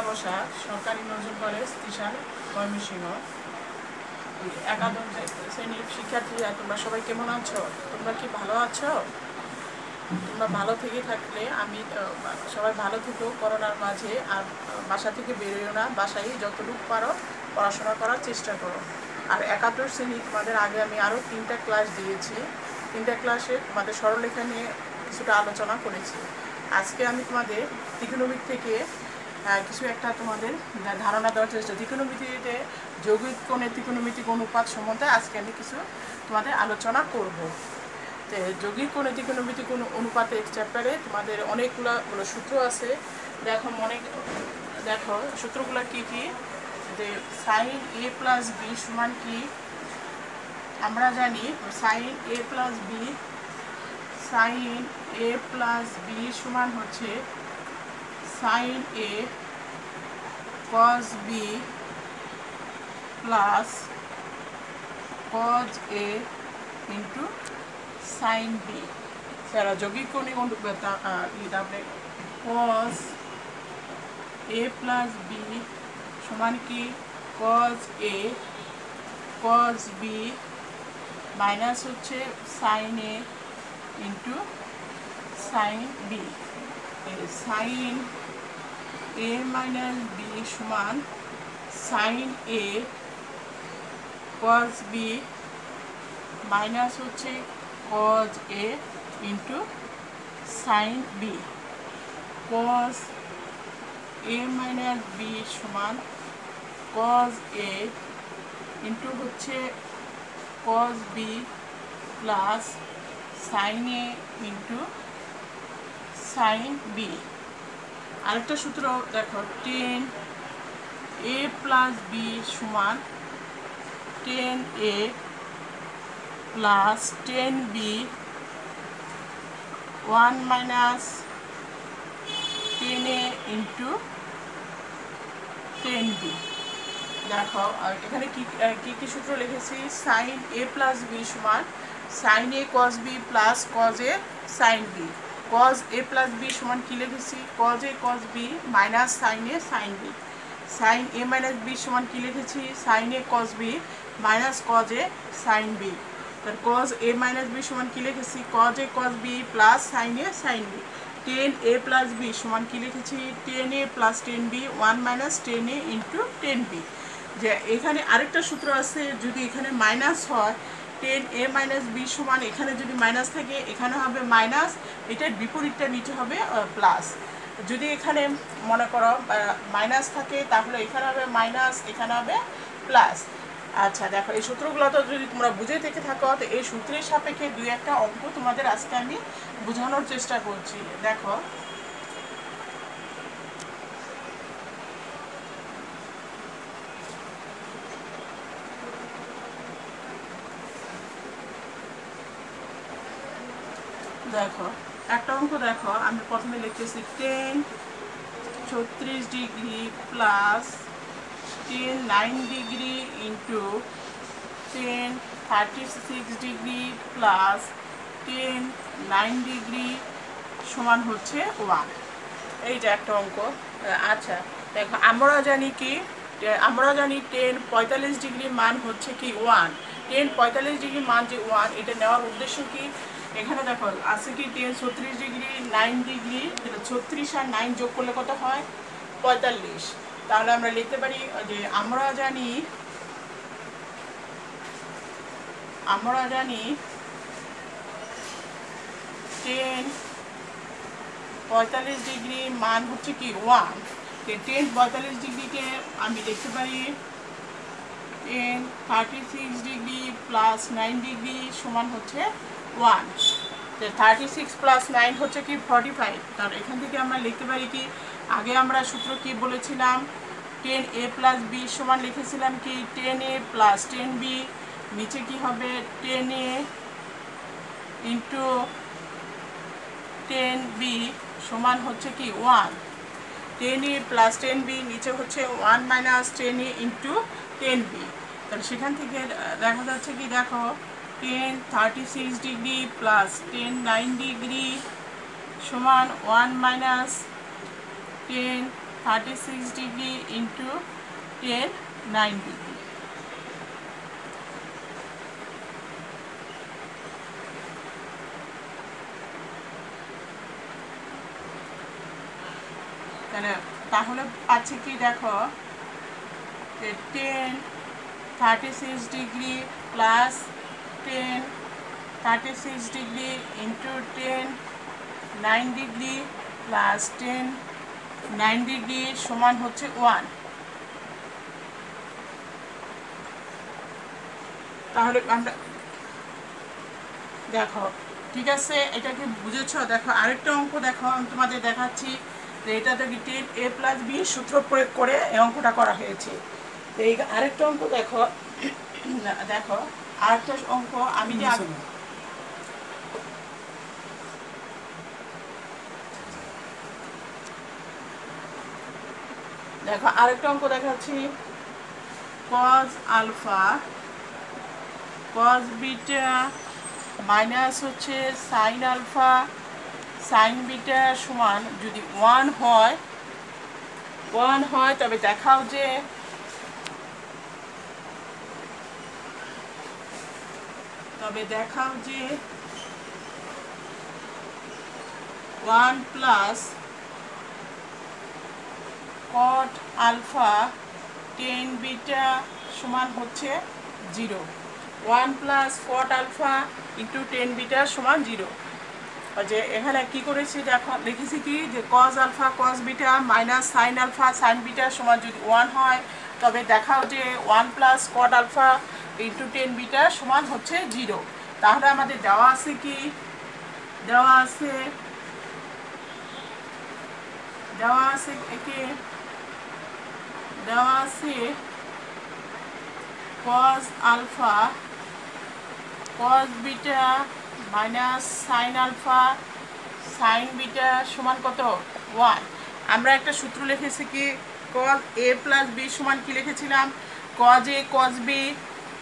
বসা সরকারি নজরুল কলেজ ত্রিশাল ময়মনসিংহ। একাদশ শ্রেণীর শিক্ষার্থীরা তোমরা সবাই কেমন আছো? তোমরা কি ভালো আছো? তোমরা ভালো থেকে থাকলে আমি সবাই ভালো থেকেও করোনার মাঝে, আর বাসা থেকে বেরোয় না, বাসায় যতটুকু পারো পড়াশোনা করার চেষ্টা করো। আর একাদশ শ্রেণী তোমাদের আগে আমি আরও 3টা ক্লাস দিয়েছি। 3টা ক্লাসে তোমাদের সরলরেখা নিয়ে কিছুটা আলোচনা করেছি। আজকে আমি তোমাদের ত্রিকোণমিতি থেকে কিছু একটা তোমাদের ধারণা দেওয়ার চেষ্টা, ত্রিকোণমিতিতে যৌগিক কোণের ত্রিকোণমিতিক অনুপাত সম্বন্ধে আজকে আমি কিছু তোমাদের আলোচনা করব। তো যৌগিক কোণের ত্রিকোণমিতিক অনুপাতের চ্যাপ্টারে তোমাদের অনেকগুলো সূত্র আছে। দেখো সূত্রগুলো কি কি, যে সাইন এ প্লাস বি সমান কি আমরা জানি। সাইন এ প্লাস বি সমান হচ্ছে sine A cos B plus cos A into sine B. যারা যৌগিক কোণিক তারপরে কস এ প্লাস বি সমান কি cos A cos B minus হচ্ছে sine A into sine B. Sine A minus B সমান sine A cos B minus হচ্ছে cos A into sine B. Cos A minus B সমান cos A into হচ্ছে cos B plus sine A into sine B. আরেকটা সূত্র দেখো, tan A plus B সমান tan A plus tan B one minus tan A into tan B. দেখো এখানে কি কি সূত্র লিখেছি। সাইন এ প্লাস বি সমান sine A cos B plus cos A sine B. Cos A plus B সমান কি লিখেছি, cos A cos B minus sine A sine B. Sine A minus B সমান কি লিখেছি, sine A cos B minus cos A sine B. তার cos A minus B সমান কি লিখেছি, cos A cos B plus sine A sine B. Tan A plus B সমান কি লিখেছি, tan A plus tan B one minus tan A into tan B. যে এখানে আরেকটা সূত্র আছে, যদি এখানে মাইনাস হয় টেন এ মাইনাস বি সমান, এখানে যদি মাইনাস থাকে এখানে হবে মাইনাস, এটার বিপরীতটা নিচে হবে প্লাস। যদি এখানে মনে করো মাইনাস থাকে তাহলে এখানে হবে মাইনাস, এখানে হবে প্লাস। আচ্ছা দেখো এই সূত্রগুলো তো যদি তোমরা বুঝে থেকে থাকো, তো এই সূত্রের সাপেক্ষে 2-1টা অঙ্ক তোমাদের আজকে আমি বোঝানোর চেষ্টা করছি। দেখো দেখো একটা অঙ্ক দেখো, আমি প্রথমে লিখতেছি 10 36 degree plus 10 9 degree into 10 36 degree plus 10 9 degree সমান হচ্ছে 1। এইটা একটা অঙ্ক। আচ্ছা দেখো আমরা জানি 10 45 ডিগ্রি মান হচ্ছে কি 1। 10 45 ডিগ্রি মান যে 1, এটা নেওয়ার উদ্দেশ্য কি, এখানে দেখো আছে কি 10 36 ডিগ্রি 9 ডিগ্রি, 36 আর 9 যোগ করলে কত হয় 45। তাহলে আমরা লিখতে পারি যে আমরা জানি 10 45 ডিগ্রি মান হচ্ছে কি 1। 10 45 ডিগ্রিকে আমি লিখতে পারি 10 36 ডিগ্রি প্লাস 9 ডিগ্রি সমান হচ্ছে 1। 36 প্লাস 9 হচ্ছে কি 45। তাহলে এখান থেকে আমরা লিখতে পারি কি, আগে আমরা সূত্র কি বলেছিলাম, 10 এ প্লাস বি সমান লিখেছিলাম কি 10 এ প্লাস 10 বি, নিচে কি হবে 10 এ ইন্টু 10 বি সমান হচ্ছে কি 1। 10 এ প্লাস 10 বি নিচে হচ্ছে 1 মাইনাস 10 এ ইন্টু 10 বি। তাহলে সেখান থেকে দেখা যাচ্ছে কি, দেখো 10 36 ডিগ্রি প্লাস 10 9 ডিগ্রি সমান 1 মাইনাস 10 36 ডিগ্রি ইন্টু 10 9 ডিগ্রি। তাহলে পাচ্ছি কি দেখো 10 36 degree plus 10 36 degree into 10 9 degree plus 10 9 degree সমান হচ্ছে 1। তাহলে আমরা দেখো ঠিক আছে, এটা কি বুঝেছো? দেখো আরেকটা অঙ্ক দেখো, আমি তোমাদের দেখাচ্ছি যে এটা থেকে 10a + b সূত্র প্রয়োগ করে এই অঙ্কটা করা হয়েছে। এই আরেকটা অঙ্ক দেখো, দেখো আরেকটা অঙ্ক আমি যে দেখো আরেকটা অঙ্ক দেখাচ্ছি, cos alpha cos beta minus হচ্ছে সাইন আলফা সাইন বিটা সমান যদি 1 হয় তবে দেখাও যে যে 1 প্লাস cot আলফা 10 বিটা সমান হচ্ছে 0। 1 plus cot alpha into 10 beta সমান 0। যে এখানে কি করেছি দেখো, লিখেছি কি যে cos alpha cos beta minus sine alpha sine beta সমান যদি 1 হয় তবে দেখাও যে 1 plus cot alpha into 10 beta সমান হচ্ছে 0। তাহলে আমাদের দেওয়া আছে কি, দেওয়া আছে cos alpha cos beta minus sine alpha sine beta সমান কত 1। আমরা একটা সূত্র লিখেছি কি cos a + b সমান কি লিখেছিলাম, cos a cos b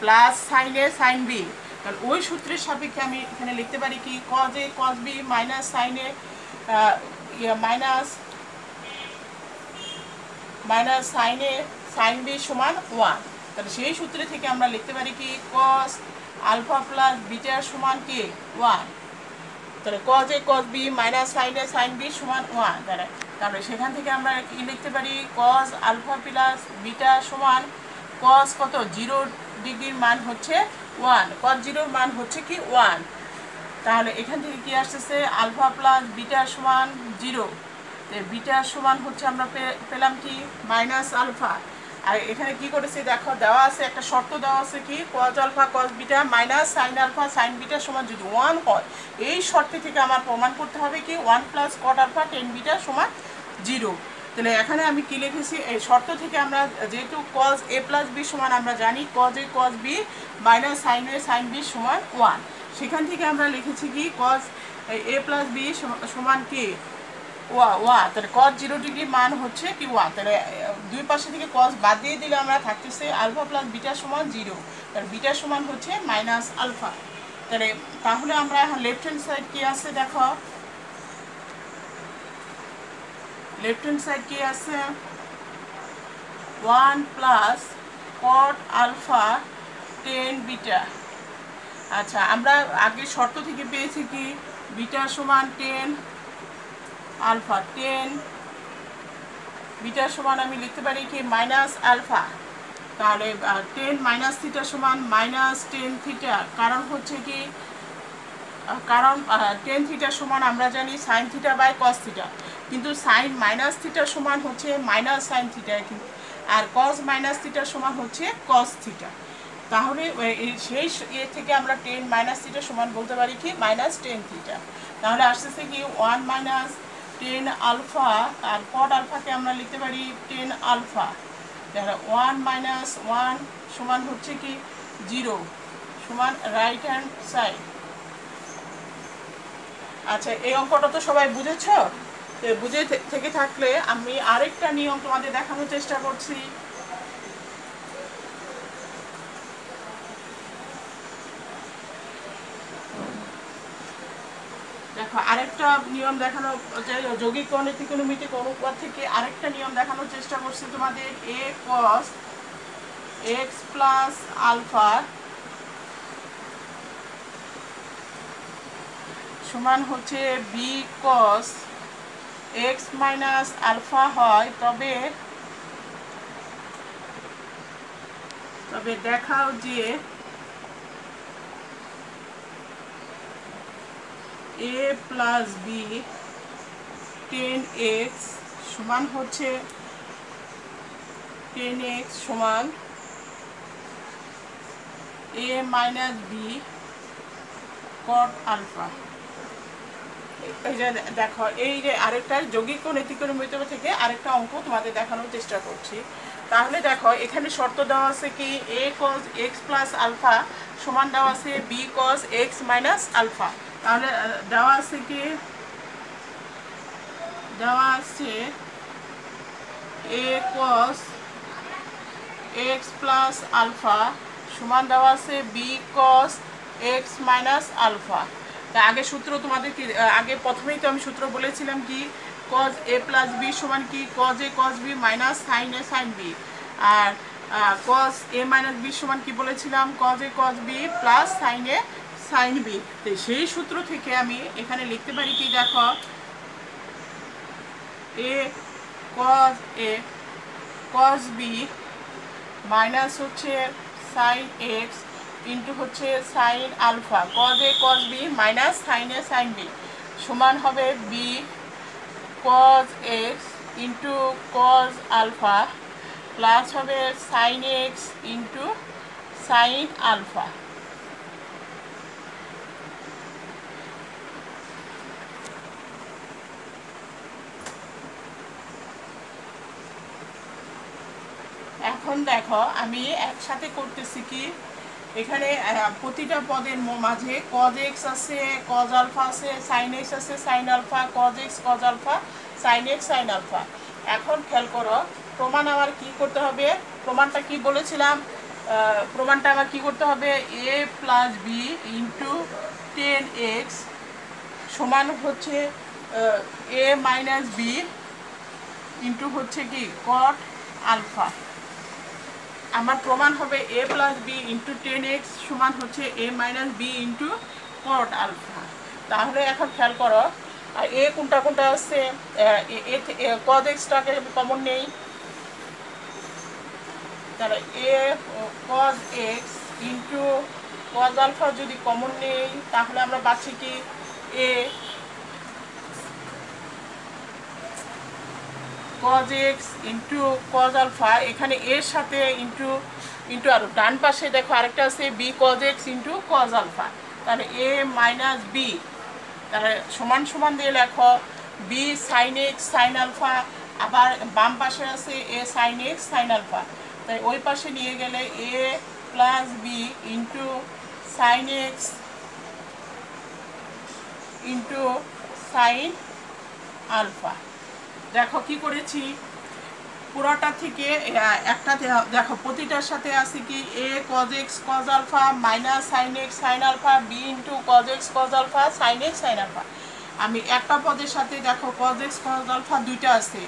plus sign a sin b। তাহলে ওই সূত্রের সাপেক্ষে আমি এখানে লিখতে পারি কি cos a cos b minus sine a minus sine a sin b সমান 1। তাহলে সেই সূত্র থেকে আমরা লিখতে পারি কি cos আলফা প্লাস বিটা সমান কি 1। তাহলে cos a cos b minus sine a sin b সমান 1। তাহলে সেখান থেকে আমরা কি লিখতে পারি cos আলফা প্লাস বিটা সমান cos কত 0 ডিগ্রির মান হচ্ছে 1, cos 0 মান হচ্ছে কি 1। তাহলে এখান থেকে কি আসছে আলফা প্লাস বিটা সমান 0। বিটা সমান হচ্ছে আমরা পেলাম কি মাইনাস আলফা। আর এখানে কি করেছে দেখো, দেওয়া আছে একটা শর্ত দেওয়া আছে কি cos alpha cos beta minus sine alpha sine beta সমান যদি 1 হয়, এই শর্ত থেকে আমার প্রমাণ করতে হবে কি 1 প্লাস cot আলফা 10 বিটা সমান 0। তাহলে এখানে আমি কি লিখেছি, এই শর্ত থেকে আমরা যেহেতু cos a + b সমান আমরা জানি cos a cos b minus sine a sine b সমান 1, সেখান থেকে আমরা লিখেছি কি cos a + b সমান কি 1। তাহলে cos 0 ডিগ্রি মান হচ্ছে কি 1। তাহলে দুই পাশে থেকে cos বাদ দিয়ে দিলে আমরা থাকতেছে আলফা প্লাস বিটা সমান 0। তাহলে বিটা সমান হচ্ছে মাইনাস আলফা। তাহলে আমরা এখন লেফট হ্যান্ড সাইড কি আছে দেখো, লেফট হ্যান্ড সাইড কি আছে 1 প্লাস cot আলফা 10 বিটা। আচ্ছা আমরা আগে শর্ত থেকে পেয়েছি কি বিটা সমান 10 আলফা 10 বিটা সমান আমি লিখতে পারি কি মাইনাস আলফা। তাহলে 10 মাইনাস থিটা সমান মাইনাস 10 থিটা, কারণ হচ্ছে কি কারণ 10 থিটা সমান আমরা জানি sine theta by cos theta, কিন্তু সাইন মাইনাস থিটা সমান হচ্ছে মাইনাস সাইন থিটা, আর কস মাইনাস থিটা সমান হচ্ছে কস থিটা। তাহলে সেই থেকে আমরা 10 মাইনাস থিটা সমান বলতে পারি কি মাইনাস 10 থিটা। তাহলে আসতেছে কি 1 মাইনাস 10 আলফা, আর cot আলফাকে আমরা লিখতে পারি 10 আলফা। তাহলে 1 মাইনাস 1 সমান হচ্ছে কি 0 সমান রাইট হ্যান্ড সাইড। আচ্ছা এই অঙ্কটা তো সবাই বুঝেছ? বুঝে থেকে থাকলে আমি আরেকটা নিয়ম তোমাদের দেখানোর চেষ্টা করছি। দেখো আরেকটা নিয়ম দেখানো, যৌগিক গণিত ত্রিকোণমিতিক অনুপাত থেকে আরেকটা নিয়ম দেখানোর চেষ্টা করছি তোমাদের। a cos x plus alpha সমান হচ্ছে b cos x minus alpha হয়, তবে দেখাও যে a প্লাস b 10x সমান হচ্ছে 10x সমান a minus b cot alpha. এই যে দেখো, এই যে আরেকটা যৌগিক ও ত্রিকোণমিতি থেকে আরেকটা অঙ্ক তোমাদের দেখানোর চেষ্টা করছি। তাহলে দেখো এখানে শর্ত দেওয়া আছে কি a cos x plus alpha সমান দেওয়া আছে b cos x minus alpha. তাহলে দেওয়া আছে কি, দেওয়া আছে a cos x plus alpha সমান দেওয়া আছে b cos x minus alpha. তা আগে সূত্র তোমাদের কি, আগে প্রথমেই তো আমি সূত্র বলেছিলাম কি cos a প্লাস b সমান কি cos a cos b minus sin a sin b, আর cos a মাইনাস b সমান কি বলেছিলাম cos a cos b plus sin a sin b। তো সেই সূত্র থেকে আমি এখানে লিখতে পারি কি, দেখো a cos b মাইনাস হচ্ছে sin x ইন্টু হচ্ছে sin alpha cos a cos b minus sin a sin b সমান হবে b cos x into cos alpha plus হবে sin x into sin alpha. এখন দেখো আমি একসাথে করতেছি কি, এখানে প্রতিটা পদের মাঝে cos x আছে, cos আলফা আছে, sin x আছে, sin alpha, cos x cos alpha, sin x sin alpha. এখন খেয়াল করো প্রমাণ আমার কি করতে হবে, প্রমাণটা কি বলেছিলাম, প্রমাণটা আমার কি করতে হবে a plus b into 10x সমান হচ্ছে a মাইনাস b ইন্টু হচ্ছে কি cot আলফা। আমার প্রমাণ হবে a plus b into 10x সমান হচ্ছে a minus B into cot alpha. তাহলে এখন খেয়াল করো আর এ কোনটা কোনটা আছে, cos xটাকে কমন নেই, তাহলে a cos x into cos alpha যদি কমন নেই তাহলে আমরা পাচ্ছি কি a cos x into cos alpha, এখানে এর সাথে ইন্টু ইন্টু আর ডান পাশে দেখো আরেকটা আছে b cos x into cos alpha, তাহলে a মাইনাস b, তাহলে সমান সমান দিয়ে লেখো b sin x sin alpha, আবার বাম পাশে আছে a sin x sin alpha, তাই ওই পাশে নিয়ে গেলে a plus b into sin x into sin alpha. দেখো কি করেছি, পুরোটা থেকে একটা দেখো প্রতিটার সাথে আছে কি a cos x cos alpha minus sin x sin alpha b into cos x cos alpha sin x sin alpha. আমি একটা পদের সাথে দেখো cos x cos আলফা দুইটা আছে,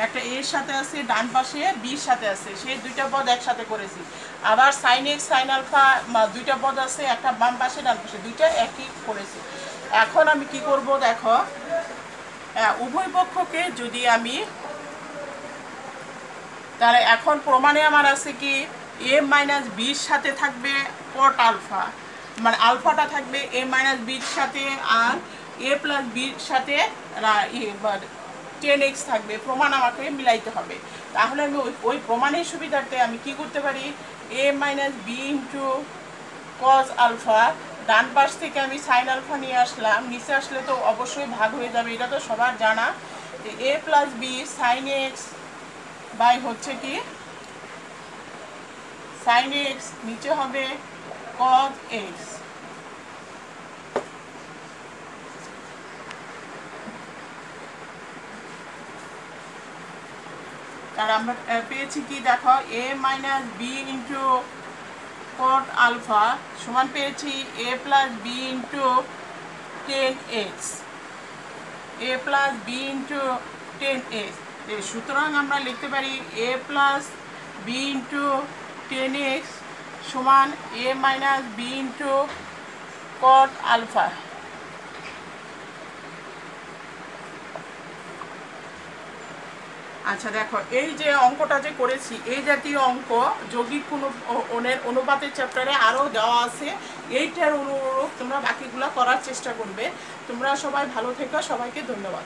একটা এর সাথে আছে ডান পাশে বির সাথে আছে, সেই দুইটা পদ একসাথে করেছি। আবার sin x sin আলফা দুইটা পদ আছে, একটা বাম পাশে ডান পাশে, দুইটা একই করেছি। এখন আমি কি করব দেখো, উভয় পক্ষকে যদি আমি, তাহলে এখন প্রমাণে আমার আছে কি a মাইনাস বির সাথে থাকবে cot আলফা, মানে আলফাটা থাকবে a মাইনাস বির সাথে, আর a প্লাস বির সাথে 10x থাকবে। প্রমাণ আমাকে মিলাইতে হবে। তাহলে আমি ওই প্রমাণের সুবিধার্থে আমি কি করতে পারি, a minus B into cos alpha, ডান পাশ থেকে আমি সাইন আলফা নিয়ে আসলাম, নিচে আসলে তো অবশ্যই ভাগ হয়ে যাবে, এটা তো সবার জানা। a plus b sine x by হচ্ছে কি সাইন এক্স, নিচে হবে cos x। আর আমরা পেয়েছি কি দেখো a minus B into cot alpha সমান পেয়েছি a plus b into 10x। A plus b into 10x। সুতরাং আমরা লিখতে পারি এ প্লাস বি ইন্টু 10x সমান A minus B into cot alpha. আচ্ছা দেখো, এই যে অঙ্কটা যে করেছি, এই জাতীয় অঙ্ক যৌগিক অনুপাতের চ্যাপ্টারে আরও দেওয়া আছে। এইটার অনুরূপ তোমরা বাকিগুলো করার চেষ্টা করবে। তোমরা সবাই ভালো থেকো, সবাইকে ধন্যবাদ।